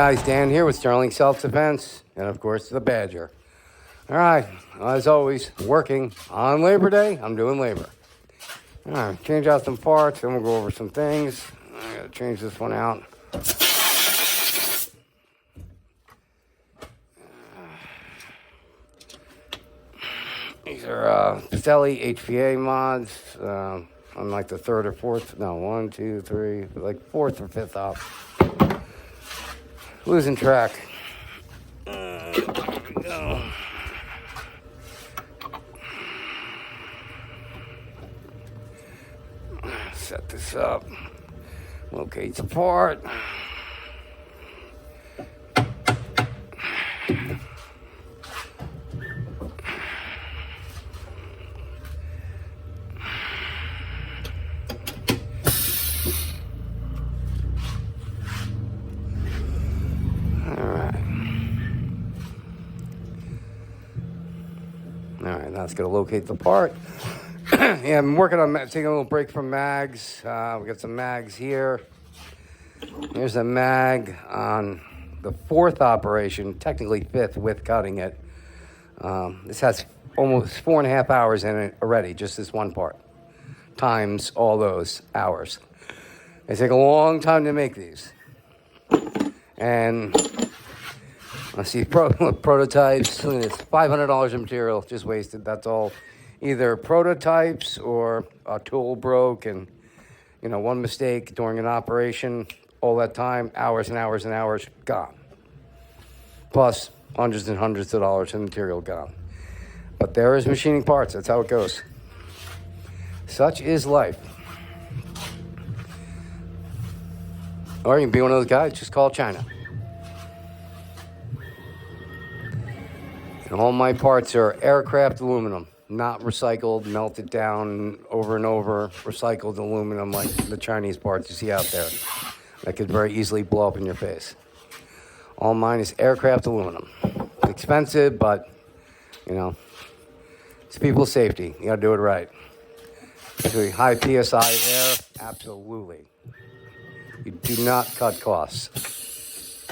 Guys, Dan here with Sterling Self-Defense, and of course, the Badger. All right, as always, working on Labor Day, I'm doing labor. All right, change out some parts, then we'll go over some things. I gotta change this one out. These are Pistelle HPA mods. I'm like the third or fourth, no, 1, 2, 3, like fourth or fifth op. Losing track. There we go. Set this up. Locate the part. All right, now it's going to locate the part. Yeah, I'm working on taking a little break from mags. We got some mags here. Here's a mag on the fourth operation, technically fifth with cutting it. This has almost 4.5 hours in it already, just this one part, times all those hours. They take a long time to make these. And I see prototypes. Look at this, $500 of material just wasted. That's all. Either prototypes or a tool broke and, one mistake during an operation. All that time, hours and hours and hours, gone. Plus hundreds and hundreds of dollars of material gone. But there is machining parts. That's how it goes. Such is life. Or you can be one of those guys, just call China. And all my parts are aircraft aluminum, not recycled, melted down over and over, recycled aluminum like the Chinese parts you see out there. That could very easily blow up in your face. All mine is aircraft aluminum. It's expensive, but, it's people's safety. You got to do it right. Especially high PSI air, absolutely. You do not cut costs.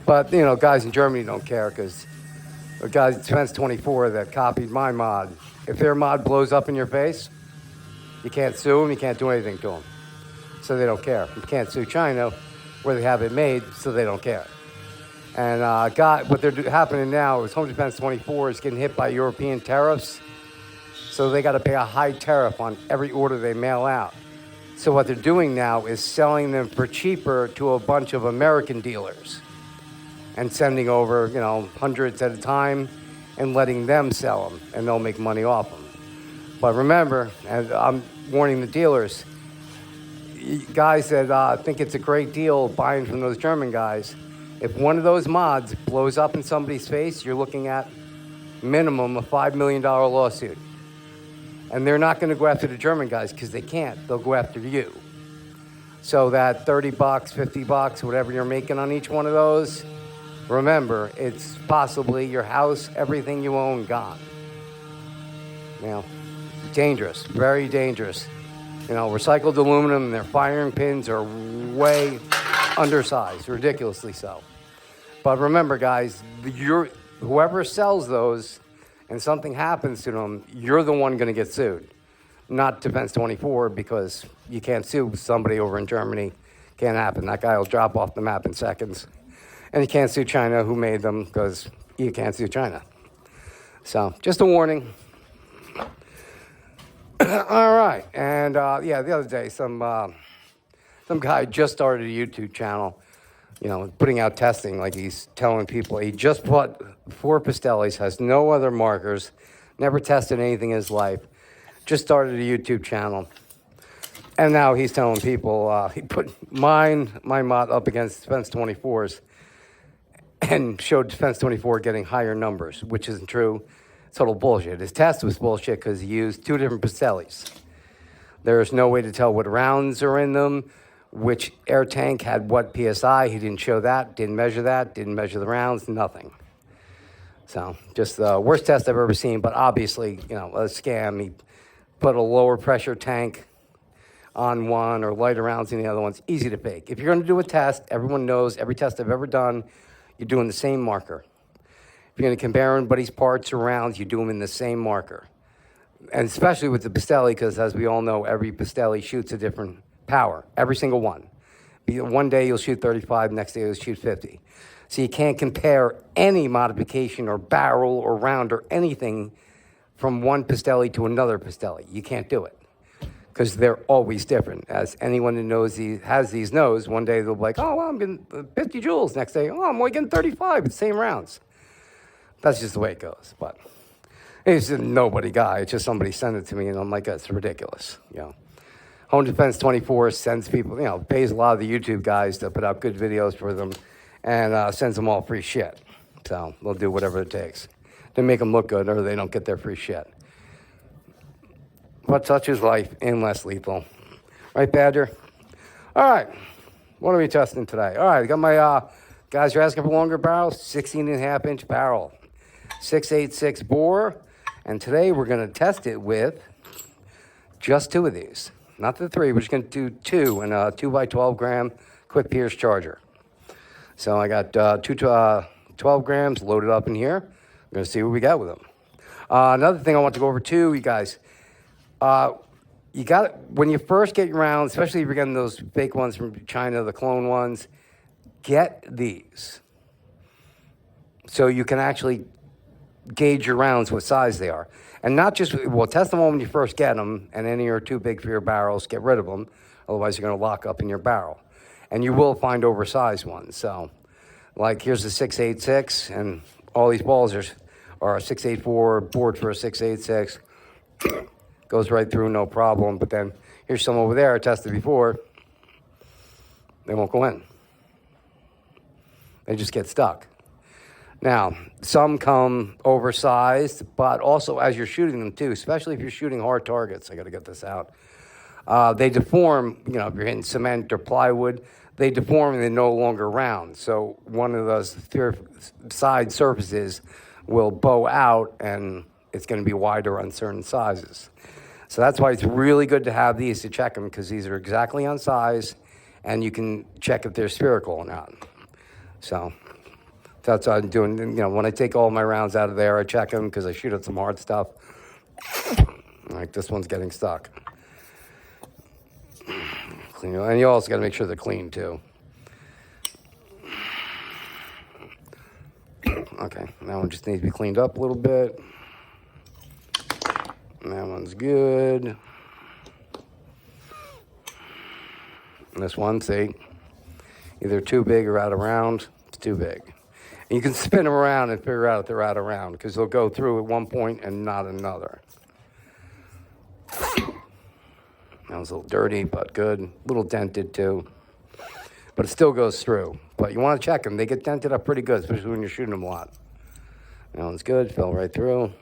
But, guys in Germany don't care because the guys at Defense 24 that copied my mod, if their mod blows up in your face, you can't sue them, you can't do anything to them. So they don't care. You can't sue China where they have it made, so they don't care. And what they're happening now is Home Defense 24 is getting hit by European tariffs, so they got to pay a high tariff on every order they mail out. So what they're doing now is selling them for cheaper to a bunch of American dealers and sending over, hundreds at a time and letting them sell them, and they'll make money off them. But remember, and I'm warning the dealers, guys that think it's a great deal buying from those German guys, if one of those mods blows up in somebody's face, you're looking at minimum a $5 million lawsuit. And they're not going to go after the German guys because they can't. They'll go after you. So that $30, $50, whatever you're making on each one of those, remember, it's possibly your house, everything you own, gone. Dangerous, very dangerous. Recycled aluminum and their firing pins are way undersized, ridiculously so. But remember, guys, whoever sells those and something happens to them, you're the one going to get sued. Not Defense 24, because you can't sue somebody over in Germany. Can't happen. That guy will drop off the map in seconds. And you can't sue China, who made them, because you can't sue China. So, just a warning. All right. And, the other day, some guy just started a YouTube channel, putting out testing, like he's telling people he just bought 4 Pistelles, has no other markers, never tested anything in his life, just started a YouTube channel. And now he's telling people he put my mod up against Defense 24's and showed Defense 24 getting higher numbers, which isn't true. Total bullshit. His test was bullshit because he used 2 different Pistelles. There's no way to tell what rounds are in them, which air tank had what PSI. He didn't show that, didn't measure the rounds, nothing. So just the worst test I've ever seen, but obviously, a scam. He put a lower pressure tank on one or lighter rounds in the other ones. Easy to fake. If you're going to do a test, everyone knows every test I've ever done, you're doing the same marker. If you're going to compare anybody's parts or rounds, you do them in the same marker. And especially with the Pistelle, because as we all know, every Pistelle shoots a different power, every single one. One day you'll shoot 35, next day you'll shoot 50. So you can't compare any modification or barrel or round or anything from one Pistelle to another Pistelle. You can't do it because they're always different. As anyone who knows has these knows, one day they'll be like, oh, well, I'm getting 50 joules. Next day, oh, I'm only getting 35. It's the same rounds. That's just the way it goes. But he's a nobody guy. It's just somebody sent it to me, and I'm like, that's ridiculous. Home Defense 24 sends people, pays a lot of the YouTube guys to put out good videos for them and sends them all free shit. So they'll do whatever it takes to make them look good or they don't get their free shit. But such is life and less lethal. Right, Badger? All right. What are we testing today? All right, I got my guys are asking for longer barrels, 16.5-inch barrel, 686 bore. And today we're going to test it with just 2 of these. Not the 3, we're just going to do 2 and a 2x12 gram quick pierce charger. So I got 12 grams loaded up in here. I'm going to see what we got with them. Another thing I want to go over too, you guys. You got when you first get your rounds, especially if you're getting those fake ones from China, the clone ones, get these. So you can actually gauge your rounds what size they are. And not just, test them all when you first get them, and any are too big for your barrels, get rid of them. Otherwise, you're going to lock up in your barrel. And you will find oversized ones. So, like, here's the 686, and all these balls are a 684, board for a 686. Goes right through, no problem. But then, here's some over there I tested before. They won't go in. They just get stuck. Now, some come oversized, but also as you're shooting them too, especially if you're shooting hard targets, I got to get this out. They deform, if you're hitting cement or plywood, they deform and they're no longer round. So one of those side surfaces will bow out and it's going to be wider on certain sizes. So that's why it's really good to have these to check them because these are exactly on size and you can check if they're spherical or not. So that's what I'm doing. When I take all my rounds out of there, I check them because I shoot at some hard stuff. Like this one's getting stuck. Clean, and you also got to make sure they're clean too. Okay, that one just needs to be cleaned up a little bit. And that one's good. And this one, see, either too big or out of round. It's too big. And you can spin them around and figure out if they're out of round because they'll go through at one point and not another. That was a little dirty, but good. A little dented too. But it still goes through. But you want to check them. They get dented up pretty good, especially when you're shooting them a lot. That one's good. Fell right through.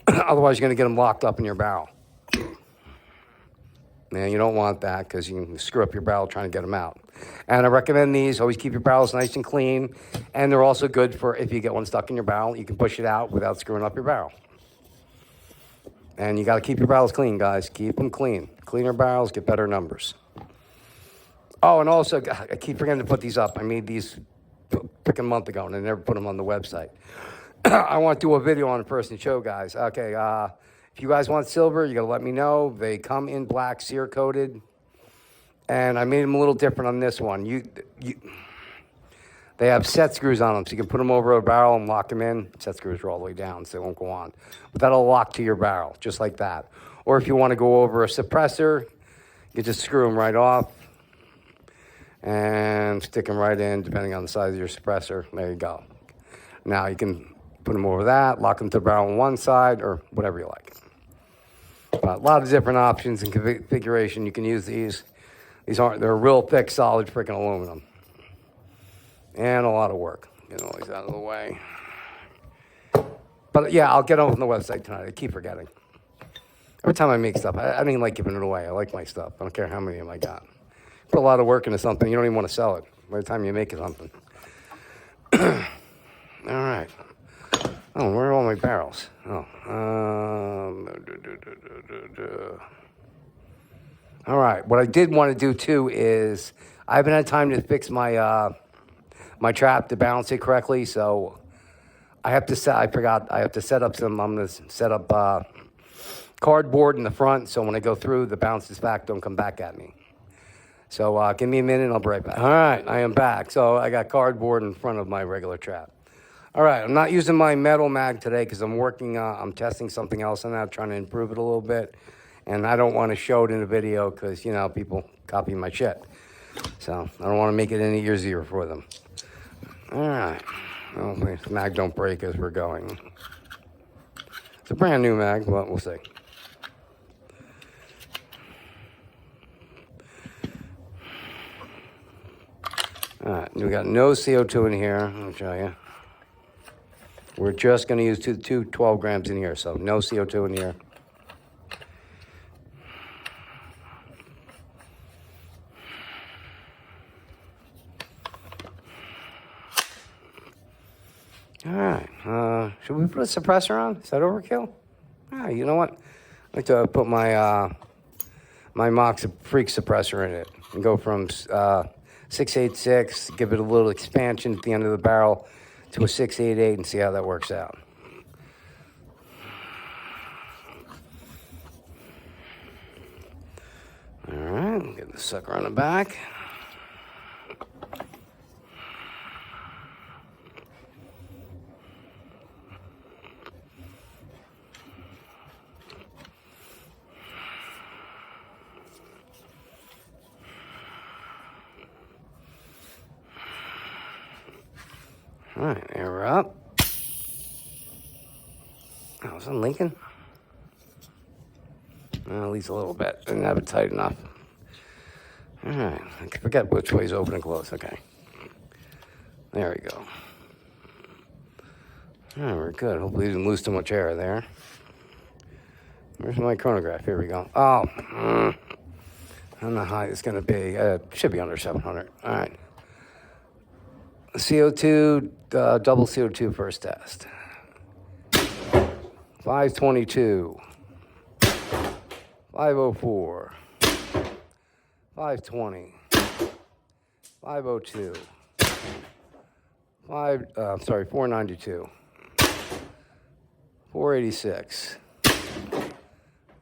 Otherwise, you're going to get them locked up in your barrel. Man, you don't want that because you can screw up your barrel trying to get them out. And I recommend these. Always keep your barrels nice and clean. And they're also good for if you get one stuck in your barrel, you can push it out without screwing up your barrel. And you got to keep your barrels clean, guys. Keep them clean. Cleaner barrels get better numbers. Oh, and also, I keep forgetting to put these up. I made these a month ago, and I never put them on the website. I want to do a video on it first and show guys. Okay, if you guys want silver, you got to let me know. They come in black, cere-coated. And I made them a little different on this one. They have set screws on them, so you can put them over a barrel and lock them in. Set screws are all the way down, so they won't go on. But that'll lock to your barrel, just like that. Or if you want to go over a suppressor, you just screw them right off and stick them right in, depending on the size of your suppressor. There you go. Now you can put them over that, lock them to the barrel on one side, or whatever you like. But a lot of different options and configuration. You can use these. They're real thick, solid freaking aluminum. And a lot of work. Get all these out of the way. But yeah, I'll get them on the website tonight. I keep forgetting. Every time I make stuff, I don't even like giving it away. I like my stuff. I don't care how many of them I got. Put a lot of work into something, you don't even want to sell it by the time you make it something. All right. Oh, where are all my barrels? Oh, All right. What I did want to do too is I haven't had time to fix my my trap to balance it correctly, so I have to set. I forgot. I have to set up some. I'm gonna set up cardboard in the front, so when I go through, the bounces back don't come back at me. So give me a minute, and I'll be right back. All right, I am back. So I got cardboard in front of my regular trap. All right, I'm not using my metal mag today because I'm working. I'm testing something else on that, trying to improve it a little bit, and I don't want to show it in a video because people copy my shit. So I don't want to make it any easier for them. All right. Hopefully the mag don't break as we're going. It's a brand new mag, but we'll see. All right, we got no CO2 in here. I'll show you. We're just going to use two 12 grams in here, so no CO2 in here. All right, should we put a suppressor on? Is that overkill? Ah, you know what? I'd like to put my my Mox Freak suppressor in it and go from 686, give it a little expansion at the end of the barrel to a 688 and see how that works out. All right, get the sucker on the back. All right, air up. Oh, was that Lincoln? At least a little bit. Didn't have it tight enough. All right, I forget which way's open and close. Okay. There we go. All right, we're good. Hopefully, didn't lose too much air there. Where's my chronograph? Here we go. Oh, I don't know how high it's going to be. It should be under 700. All right. CO2, double CO2 first test. 522. 504. 520. 502. 492. 486.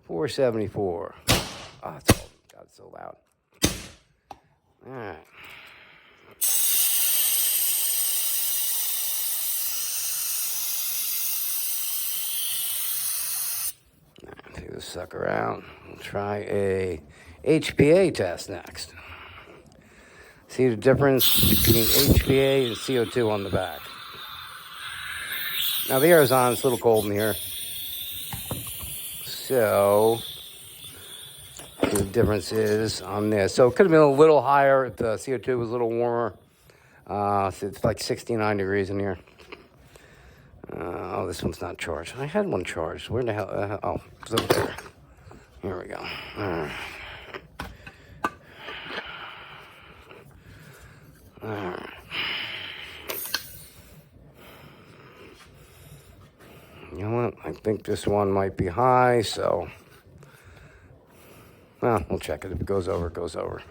474. Oh, it's all, God, it's so loud. All right. Take this sucker out. We'll try a HPA test next. See the difference between HPA and CO2 on the back. Now the air is on, it's a little cold in here. So the difference is on this. So it could have been a little higher if the CO2 was a little warmer. So it's like 69 degrees in here. Oh, this one's not charged. I had one charged. Where the hell? Oh, it's up there. Here we go. All right. You know what? I think this one might be high, so... Well, we'll check it. If it goes over, it goes over.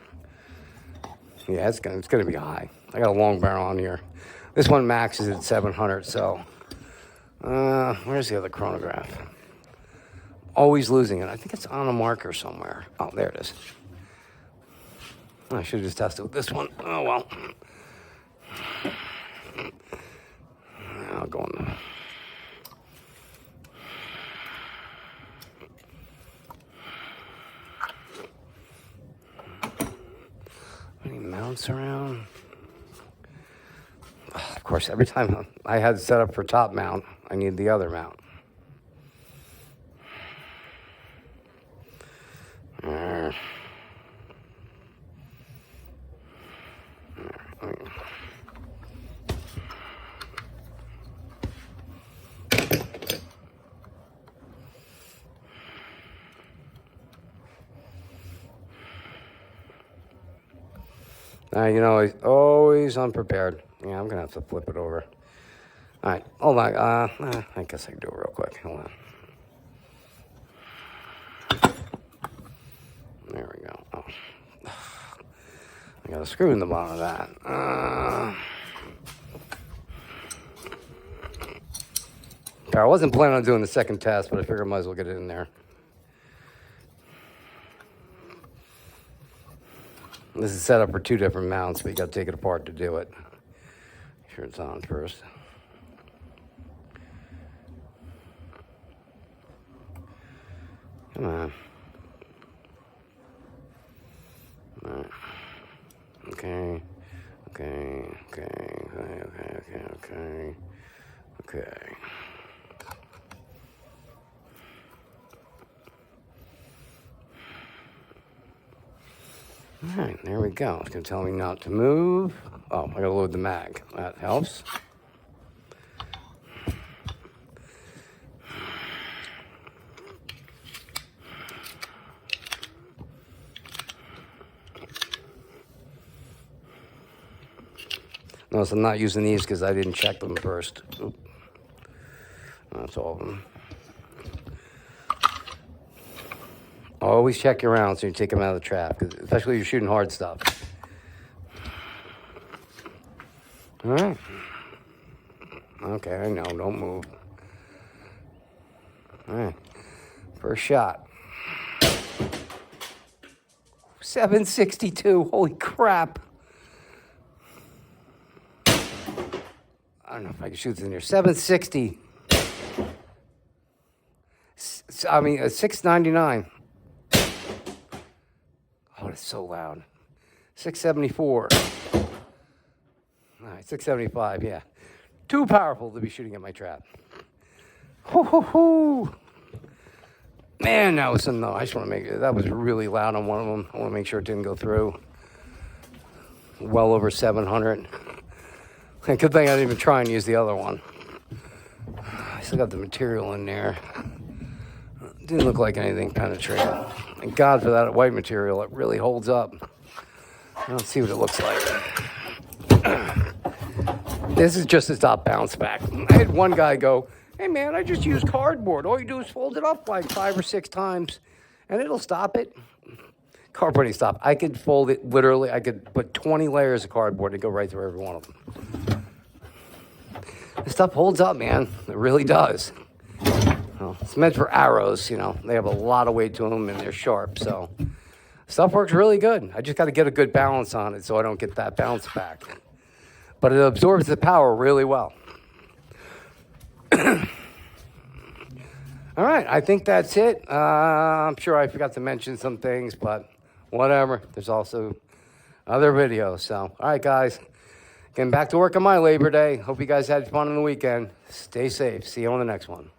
Yeah, it's gonna be high. I got a long barrel on here. This one maxes at 700, so... where's the other chronograph? Always losing it. I think it's on a marker somewhere. Oh, there it is. I should have just tested with this one. Oh, well. I'll go on the... Any mounts around? Of course, every time I had it set up for top mount, I need the other mount. Always unprepared. Yeah, I'm going to have to flip it over. All right, hold on. I guess I can do it real quick. Hold on. There we go. Oh. I got a screw in the bottom of that. I wasn't planning on doing the second test, but I figured I might as well get it in there. This is set up for 2 different mounts, but you got to take it apart to do it. Make sure it's on first. Come on. All right. Okay. All right, there we go. It's going to tell me not to move. Oh, I got to load the mag. That helps. Notice I'm not using these because I didn't check them first. Oop. That's all of them. Always check your rounds when you take them out of the trap, especially if you're shooting hard stuff. All right. Okay, I know. Don't move. All right. First shot. 762. Holy crap. I don't know if I can shoot this in here. 760. I mean, 699. Oh, it's so loud. 674. All right, 675, yeah. Too powerful to be shooting at my trap. Hoo, hoo, hoo. Man, that was no. I just want to make it. That was really loud on one of them. I want to make sure it didn't go through. Well over 700. And good thing I didn't even try and use the other one. I still got the material in there. Didn't look like anything penetrated. Thank God for that white material. It really holds up. Let's see what it looks like. This is just a top bounce back. I had one guy go, "Hey man, I just use cardboard. All you do is fold it up like 5 or 6 times and it'll stop it." Cardboard ain't stop. I could fold it literally. I could put 20 layers of cardboard and go right through every one of them. This stuff holds up, man. It really does. Well, it's meant for arrows, you know. They have a lot of weight to them and they're sharp, so stuff works really good. I just got to get a good balance on it so I don't get that bounce back. But it absorbs the power really well. All right, I think that's it. I'm sure I forgot to mention some things, but whatever. There's also other videos. So, all right, guys. Getting back to work on my Labor Day. Hope you guys had fun on the weekend. Stay safe. See you on the next one.